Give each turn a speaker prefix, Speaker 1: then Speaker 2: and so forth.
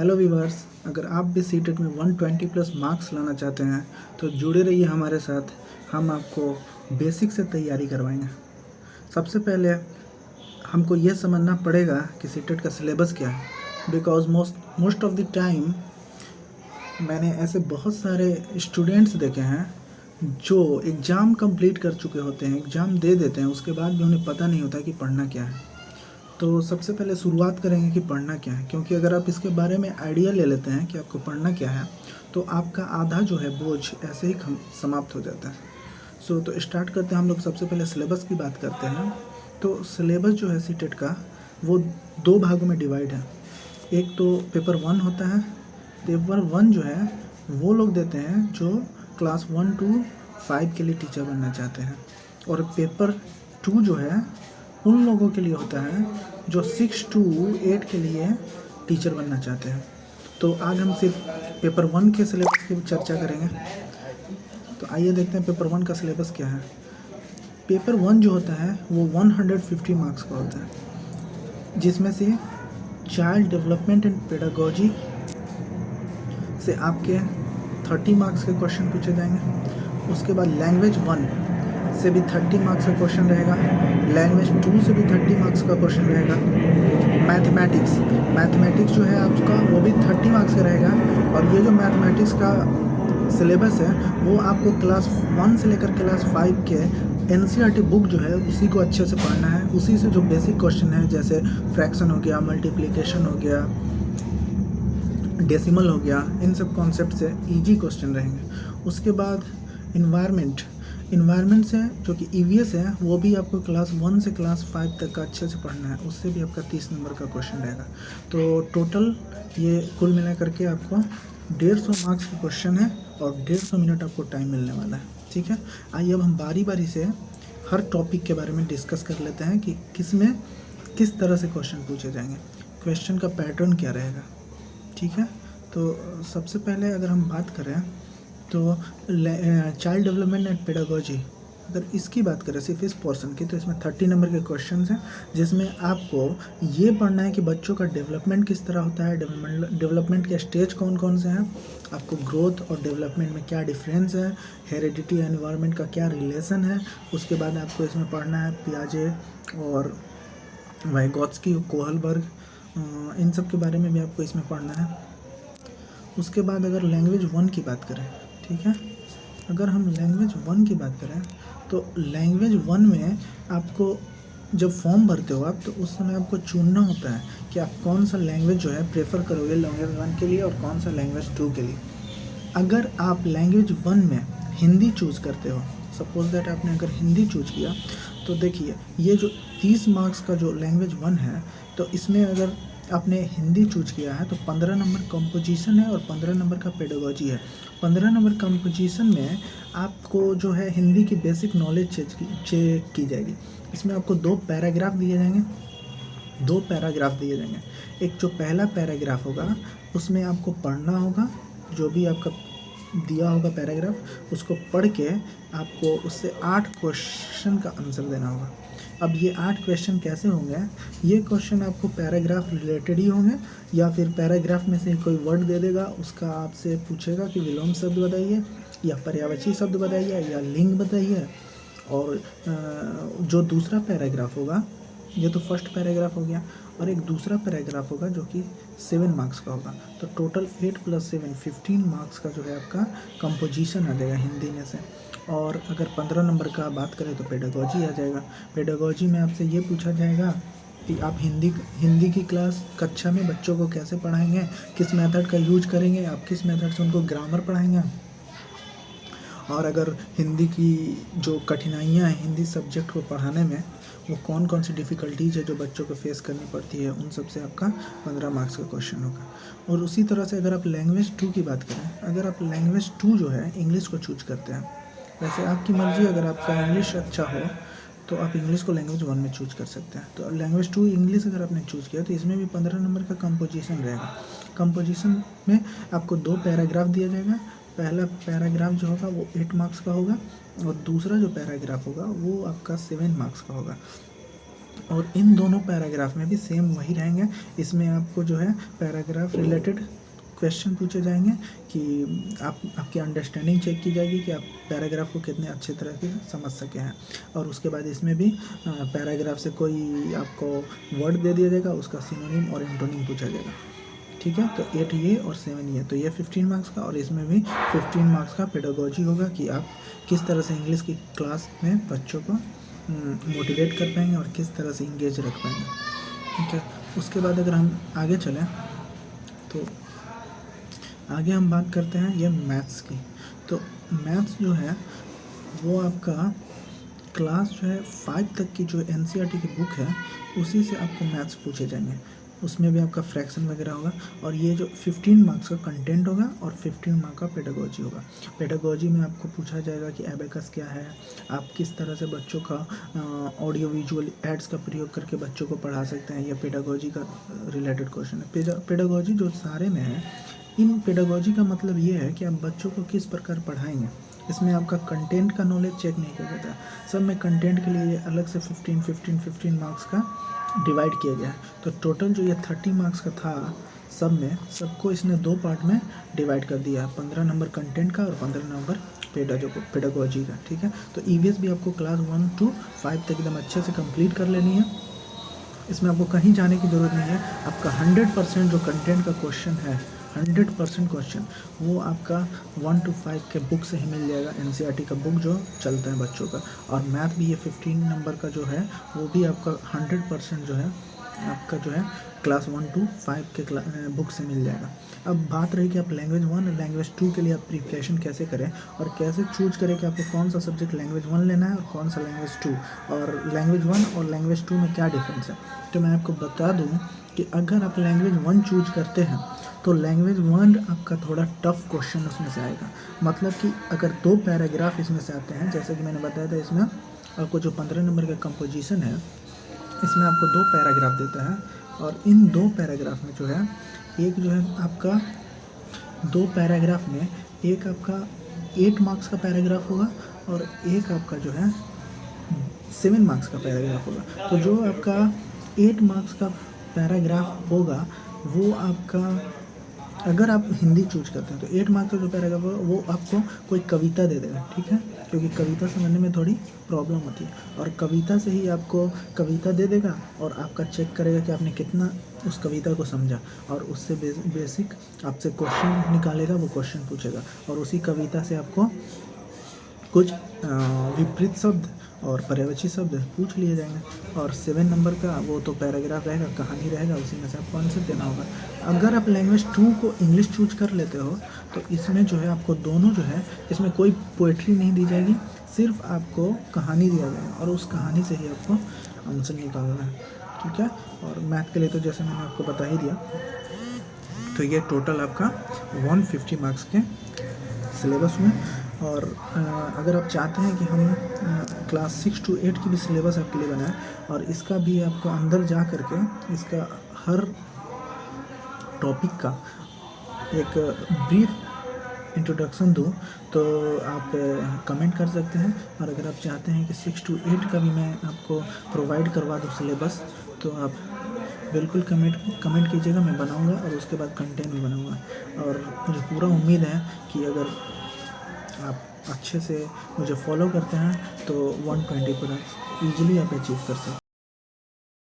Speaker 1: Hello viewers, अगर आप भी सीटेट में 120 प्लस मार्क्स लाना चाहते हैं तो जुड़े रहिए हमारे साथ। हम आपको बेसिक से तैयारी करवाएंगे। सबसे पहले हमको ये समझना पड़ेगा कि सीटेट का सिलेबस क्या है, because most of the time मैंने ऐसे बहुत सारे स्टूडेंट्स देखे हैं जो एग्ज़ाम कंप्लीट कर चुके होते हैं, एग्ज़ाम दे देते हैं, उसके बाद भी उन्हें पता नहीं होता कि पढ़ना क्या है। तो सबसे पहले शुरुआत करेंगे कि पढ़ना क्या है, क्योंकि अगर आप इसके बारे में आइडिया ले लेते हैं कि आपको पढ़ना क्या है तो आपका आधा जो है बोझ ऐसे ही समाप्त हो जाता है। तो स्टार्ट करते हैं हम लोग। सबसे पहले सिलेबस की बात करते हैं। तो सिलेबस जो है सीटेट का वो 2 भागों में डिवाइड है। एक तो पेपर 1 होता है। पेपर 1 जो है वो लोग देते हैं जो क्लास 1 to 5 के लिए टीचर बनना चाहते हैं, और पेपर 2 जो है उन लोगों के लिए होता है जो 6 to 8 के लिए टीचर बनना चाहते हैं। तो आज हम सिर्फ पेपर 1 के सिलेबस की चर्चा करेंगे। तो आइए देखते हैं पेपर 1 का सिलेबस क्या है। पेपर 1 जो होता है वो 150 मार्क्स का होता है, जिसमें से चाइल्ड डेवलपमेंट एंड पेडागोजी से आपके 30 मार्क्स के क्वेश्चन पूछे जाएंगे। उसके बाद लैंग्वेज 1 से भी 30 मार्क्स का क्वेश्चन रहेगा। लैंग्वेज 2 से भी 30 मार्क्स का क्वेश्चन रहेगा। मैथमेटिक्स जो है आपका वो भी 30 मार्क्स का रहेगा। और ये जो मैथमेटिक्स का सिलेबस है वो आपको क्लास 1 से लेकर क्लास 5 के एनसीईआरटी बुक जो है उसी को अच्छे से पढ़ना है। उसी से जो बेसिक क्वेश्चन है जैसे फ्रैक्शन हो गया, मल्टीप्लिकेशन हो गया, डेसिमल हो गया, इन सब कॉन्सेप्ट से इजी क्वेश्चन रहेंगे। उसके बाद इन्वायरमेंट से जो कि ईवीएस है वो भी आपको क्लास 1 से क्लास 5 तक का अच्छे से पढ़ना है। उससे भी आपका 30 नंबर का क्वेश्चन रहेगा। तो टोटल ये कुल मिला करके आपको 150 मार्क्स का क्वेश्चन है और 150 मिनट आपको टाइम मिलने वाला है। ठीक है, आइए अब हम बारी बारी से हर टॉपिक के बारे में डिस्कस कर लेते हैं कि किसमें किस तरह से क्वेश्चन पूछे जाएंगे, क्वेश्चन का पैटर्न क्या रहेगा। ठीक है, तो सबसे पहले अगर हम बात करें तो चाइल्ड डेवलपमेंट एंड पेडागोजी, अगर इसकी बात करें सिर्फ इस पोर्शन की, तो इसमें 30 नंबर के क्वेश्चंस हैं, जिसमें आपको ये पढ़ना है कि बच्चों का डेवलपमेंट किस तरह होता है, डेवलपमेंट के स्टेज कौन कौन से हैं, आपको ग्रोथ और डेवलपमेंट में क्या डिफरेंस है, हेरिडिटी एनवायरनमेंट का क्या रिलेशन है। उसके बाद आपको इसमें पढ़ना है पियाजे और वाइगॉत्स्की, कोहलबर्ग, इन सब के बारे में भी आपको इसमें पढ़ना है। उसके बाद अगर लैंग्वेज 1 की बात करें, ठीक है, अगर हम लैंग्वेज 1 की बात करें तो लैंग्वेज 1 में आपको जब फॉर्म भरते हो आप, तो उस समय आपको चुनना होता है कि आप कौन सा लैंग्वेज जो है प्रेफर करोगे लैंग्वेज 1 के लिए और कौन सा लैंग्वेज 2 के लिए। अगर आप लैंग्वेज 1 में हिंदी चूज़ करते हो, सपोज दैट आपने अगर हिंदी चूज़ किया, तो देखिए ये जो 30 मार्क्स का जो लैंग्वेज 1 है, तो इसमें अगर आपने हिंदी चूज किया है तो 15 नंबर कंपोजिशन है और 15 नंबर का पेडागोजी है। 15 नंबर कंपोजिशन में आपको जो है हिंदी की बेसिक नॉलेज चेक की जाएगी। इसमें आपको 2 पैराग्राफ दिए जाएंगे। एक जो पहला पैराग्राफ होगा उसमें आपको पढ़ना होगा, जो भी आपका दिया होगा पैराग्राफ उसको पढ़ के आपको उससे 8 क्वेश्चन का आंसर देना होगा। अब ये 8 क्वेश्चन कैसे होंगे, ये क्वेश्चन आपको पैराग्राफ रिलेटेड ही होंगे, या फिर पैराग्राफ में से कोई वर्ड दे देगा, उसका आपसे पूछेगा कि विलोम शब्द बताइए या पर्यायवाची शब्द बताइए या लिंग बताइए। और जो दूसरा पैराग्राफ होगा, ये तो फर्स्ट पैराग्राफ हो गया, और एक दूसरा पैराग्राफ होगा जो कि 7 मार्क्स का होगा। तो टोटल 8 + 7 15 मार्क्स का जो है आपका कंपोजिशन आ जाएगा हिंदी में से। और अगर 15 नंबर का बात करें तो पेडागोजी आ जाएगा। पेडागोजी में आपसे ये पूछा जाएगा कि आप हिंदी की क्लास कक्षा में बच्चों को कैसे पढ़ाएंगे, किस मेथड का यूज करेंगे, आप किस मेथड से उनको ग्रामर पढ़ाएंगे, और अगर हिंदी की जो कठिनाइयाँ हैं हिंदी सब्जेक्ट को पढ़ाने में, वो कौन कौन सी डिफ़िकल्टीज़ है जो बच्चों को फेस करनी पड़ती है, उन सब से आपका 15 मार्क्स का क्वेश्चन होगा। और उसी तरह से अगर आप लैंग्वेज 2 की बात करें, अगर आप लैंग्वेज 2 जो है इंग्लिश को चूज करते हैं, वैसे आपकी मर्ज़ी, अगर आपका इंग्लिश अच्छा हो तो आप इंग्लिश को लैंग्वेज 1 में चूज कर सकते हैं। तो लैंग्वेज 2 इंग्लिश अगर आपने चूज़ किया तो इसमें भी 15 नंबर का कंपोजिशन रहेगा। कंपोजिशन में आपको 2 पैराग्राफ दिया जाएगा। पहला पैराग्राफ जो होगा वो 8 मार्क्स का होगा और दूसरा जो पैराग्राफ होगा वो आपका 7 मार्क्स का होगा। और इन दोनों पैराग्राफ में भी सेम वही रहेंगे। इसमें आपको जो है पैराग्राफ रिलेटेड क्वेश्चन पूछे जाएंगे कि आपकी अंडरस्टैंडिंग चेक की जाएगी कि आप पैराग्राफ को कितने अच्छे तरह से समझ सके हैं। और उसके बाद इसमें भी पैराग्राफ से कोई आपको वर्ड दे दिया जाएगा, उसका सिनोनिम और एंटोनिम पूछा जाएगा। ठीक है, तो 8 ये और 7 ये, तो ये 15 मार्क्स का, और इसमें भी 15 मार्क्स का पेडागोजी होगा कि आप किस तरह से इंग्लिश की क्लास में बच्चों को मोटिवेट कर पाएंगे और किस तरह से इंगेज रख पाएंगे। ठीक है, उसके बाद अगर हम आगे चलें तो आगे हम बात करते हैं ये मैथ्स की। तो मैथ्स जो है वो आपका क्लास जो है 5 तक की जो NCERT की बुक है उसी से आपको मैथ्स पूछे जाएंगे। उसमें भी आपका फ्रैक्शन वगैरह होगा, और ये जो 15 मार्क्स का कंटेंट होगा और 15 मार्क का पेडागोजी होगा। पेडागोजी में आपको पूछा जाएगा कि एबेकस क्या है, आप किस तरह से बच्चों का ऑडियो विजुअल एड्स का प्रयोग करके बच्चों को पढ़ा सकते हैं। ये पेडागोजी का रिलेटेड क्वेश्चन है। पेडागोजी जो सारे में है, इन पेडागोजी का मतलब ये है कि आप बच्चों को किस प्रकार पढ़ाएंगे। इसमें आपका कंटेंट का नॉलेज चेक नहीं किया जाता। सब में कंटेंट के लिए अलग से 15 मार्क्स का डिवाइड किया गया है। तो टोटल जो ये 30 मार्क्स का था सब में, सबको इसने 2 पार्ट में डिवाइड कर दिया है, 15 नंबर कंटेंट का और 15 नंबर पेडागोजी का। ठीक है, तो EVS भी आपको क्लास 1 to 5 तक एकदम अच्छे से कंप्लीट कर लेनी है। इसमें आपको कहीं जाने की ज़रूरत नहीं है। आपका 100% जो कंटेंट का क्वेश्चन है, 100% क्वेश्चन वो आपका 1 to 5 के बुक से ही मिल जाएगा। NCERT का बुक जो चलता है बच्चों का। और मैथ भी ये 15 नंबर का जो है वो भी आपका 100% जो है आपका जो है क्लास 1 to 5 के बुक से मिल जाएगा। अब बात रही कि आप लैंग्वेज 1 और लैंग्वेज 2 के लिए आप प्रिपरेशन कैसे करें और कैसे चूज करें कि आपको कौन सा सब्जेक्ट लैंग्वेज 1 लेना है और कौन सा लैंग्वेज 2, और लैंग्वेज 1 और लैंग्वेज 2 में क्या डिफरेंस है। तो मैं आपको बता दूं कि अगर आप लैंग्वेज 1 चूज करते हैं तो लैंग्वेज 1 आपका थोड़ा टफ क्वेश्चन उसमें से आएगा। मतलब कि अगर 2 पैराग्राफ इसमें से आते हैं, जैसे कि मैंने बताया था, इसमें आपको जो 15 नंबर का कंपोजिशन है इसमें आपको 2 पैराग्राफ देता है, और इन 2 पैराग्राफ में जो है एक जो है आपका 2 पैराग्राफ में एक आपका 8 मार्क्स का पैराग्राफ होगा और एक आपका जो है 7 मार्क्स का पैराग्राफ होगा। तो जो आपका 8 मार्क्स का पैराग्राफ होगा वो आपका, अगर आप हिंदी चूज करते हैं तो 8 मार्क्स का जो पैराग्राफ होगा वो आपको कोई कविता दे देगा। ठीक है, क्योंकि कविता समझने में थोड़ी प्रॉब्लम होती है, और कविता से ही आपको कविता दे देगा और आपका चेक करेगा कि आपने कितना उस कविता को समझा, और उससे बेसिक आपसे क्वेश्चन निकालेगा, वो क्वेश्चन पूछेगा, और उसी कविता से आपको कुछ विपरीत शब्द और पर्यायवाची शब्द पूछ लिए जाएंगे। और 7 नंबर का वो तो पैराग्राफ रहेगा, कहानी रहेगा, उसी में से आपको आंसर देना होगा। अगर आप लैंग्वेज 2 को इंग्लिश चूज कर लेते हो तो इसमें जो है आपको दोनों जो है, इसमें कोई पोएट्री नहीं दी जाएगी, सिर्फ आपको कहानी दिया जाएगा और उस कहानी से ही आपको आंसर निकालना है। ठीक है, और मैथ के लिए तो जैसे मैंने आपको बता ही दिया। तो ये टोटल आपका 150 मार्क्स के सिलेबस में। और अगर आप चाहते हैं कि हम क्लास 6 to 8 की भी सिलेबस आपके लिए बनाएं और इसका भी आपको अंदर जा करके इसका हर टॉपिक का एक ब्रीफ इंट्रोडक्शन दूं, तो आप कमेंट कर सकते हैं। और अगर आप चाहते हैं कि 6 to 8 का भी मैं आपको प्रोवाइड करवा दूं सिलेबस, तो आप बिल्कुल कमेंट कीजिएगा, मैं बनाऊंगा और उसके बाद कंटेंट भी बनाऊंगा। और मुझे पूरा उम्मीद है कि अगर आप अच्छे से मुझे फॉलो करते हैं तो 120 पर ईजिली आप अचीव कर सकते हैं।